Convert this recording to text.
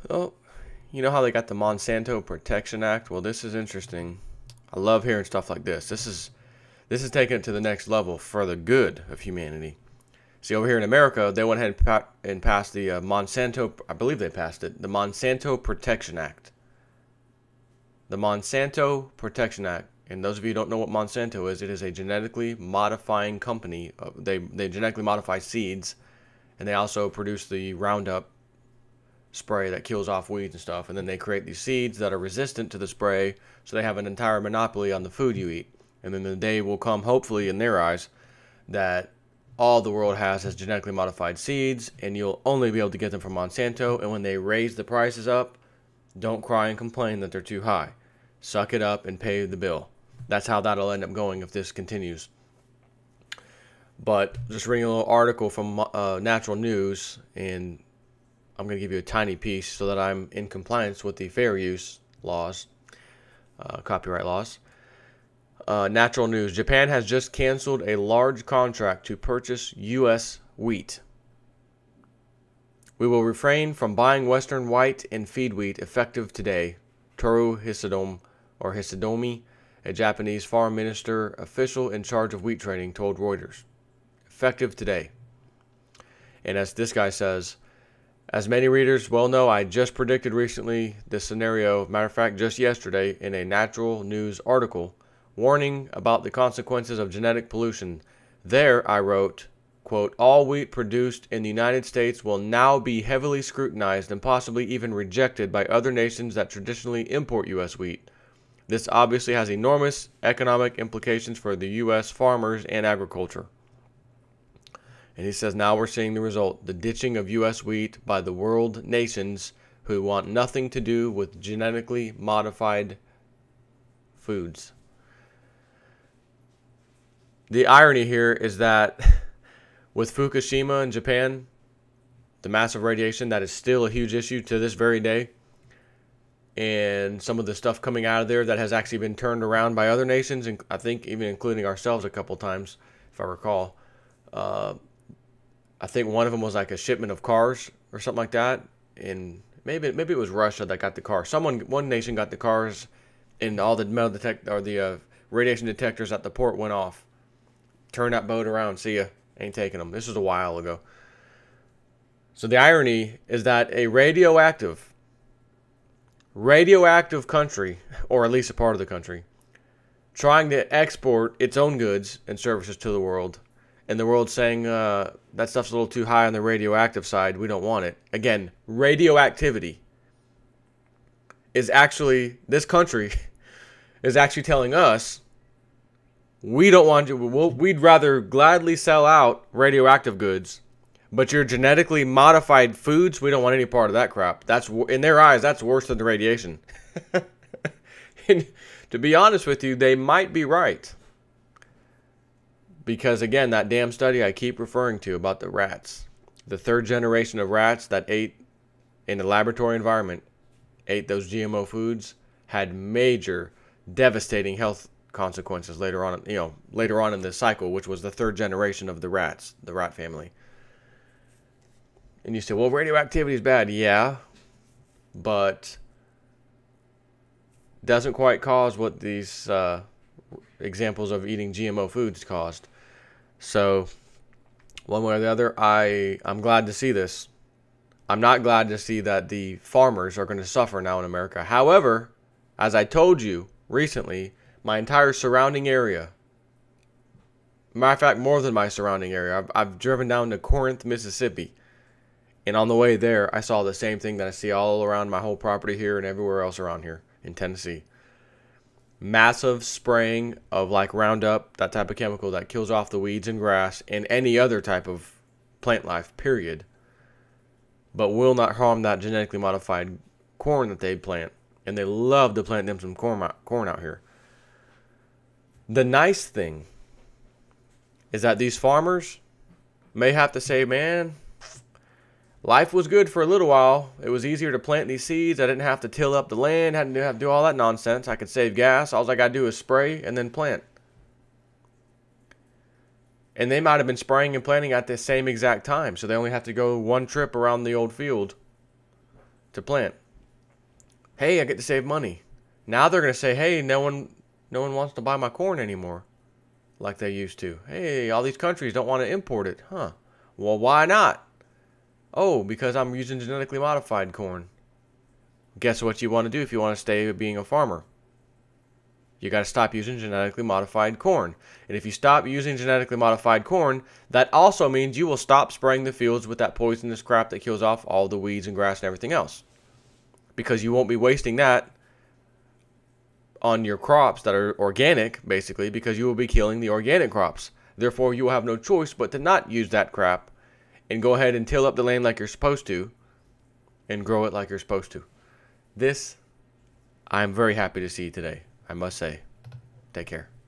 Oh, you know how they got the Monsanto Protection Act? Well, this is interesting. I love hearing stuff like this. This is taking it to the next level for the good of humanity. See, over here in America, they went ahead and passed the Monsanto, I believe they passed it, the Monsanto Protection Act. The Monsanto Protection Act. And those of you who don't know what Monsanto is, it is a genetically modifying company. They genetically modify seeds, and they also produce the Roundup spray that kills off weeds and stuff. And then they create these seeds that are resistant to the spray, so they have an entire monopoly on the food you eat. And then the day will come, hopefully in their eyes, that all the world has is genetically modified seeds, and you'll only be able to get them from Monsanto. And when they raise the prices up, don't cry and complain that they're too high. Suck it up and pay the bill. That's how that'll end up going if this continues. But just reading a little article from Natural News, and I'm going to give you a tiny piece so that I'm in compliance with the fair use laws, copyright laws. Natural News. Japan has just canceled a large contract to purchase U.S. wheat. We will refrain from buying Western white and feed wheat effective today, Toru Hisadomi, a Japanese foreign minister official in charge of wheat trading, told Reuters. Effective today. And as this guy says, as many readers well know, I just predicted recently this scenario, matter of fact, just yesterday in a Natural News article, warning about the consequences of genetic pollution. There, I wrote, quote, all wheat produced in the United States will now be heavily scrutinized and possibly even rejected by other nations that traditionally import U.S. wheat. This obviously has enormous economic implications for the U.S. farmers and agriculture. And he says now we're seeing the result, the ditching of U.S. wheat by the world nations who want nothing to do with genetically modified foods. The irony here is that with Fukushima in Japan, the massive radiation, that is still a huge issue to this very day. And some of the stuff coming out of there that has actually been turned around by other nations, and I think even including ourselves a couple times, if I recall. I think one of them was like a shipment of cars or something like that, and maybe it was Russia that got the cars. One nation got the cars, and all the radiation detectors at the port went off. Turn that boat around. See ya. Ain't taking them. This was a while ago. So the irony is that a radioactive country, or at least a part of the country, trying to export its own goods and services to the world, and the world saying that stuff's a little too high on the radioactive side, we don't want it. Again, radioactivity is actually, this country is actually telling us, we don't want to, we'd rather gladly sell out radioactive goods, but your genetically modified foods, we don't want any part of that crap. That's, in their eyes, that's worse than the radiation. And to be honest with you, they might be right. Because again, that damn study I keep referring to about the rats, the third generation of rats that ate in a laboratory environment, ate those GMO foods, had major devastating health consequences later on in this cycle, which was the third generation of the rats, the rat family. And you say, well, radioactivity is bad. Yeah, but doesn't quite cause what these examples of eating GMO foods caused. So one way or the other, I'm glad to see this. I'm not glad to see that the farmers are going to suffer now in America. However, as I told you recently, my entire surrounding area, matter of fact, more than my surrounding area, I've driven down to Corinth, Mississippi. And on the way there, I saw the same thing that I see all around my whole property here and everywhere else around here in Tennessee. Massive spraying of like Roundup, that type of chemical that kills off the weeds and grass and any other type of plant life, period. But will not harm that genetically modified corn that they plant. And they love to plant them some corn out here. The nice thing is that these farmers may have to say, man, life was good for a little while. It was easier to plant these seeds. I didn't have to till up the land. I didn't have to do all that nonsense. I could save gas. All I got to do is spray and then plant. And they might have been spraying and planting at the same exact time. So they only have to go one trip around the old field to plant. Hey, I get to save money. Now they're going to say, hey, no one wants to buy my corn anymore like they used to. Hey, all these countries don't want to import it. Huh. Well, why not? Oh, because I'm using genetically modified corn. Guess what you want to do if you want to stay being a farmer? You got to stop using genetically modified corn. And if you stop using genetically modified corn, that also means you will stop spraying the fields with that poisonous crap that kills off all the weeds and grass and everything else. Because you won't be wasting that on your crops that are organic, basically, because you will be killing the organic crops. Therefore, you will have no choice but to not use that crap and go ahead and till up the land like you're supposed to and grow it like you're supposed to. This, I'm very happy to see today, I must say. Take care.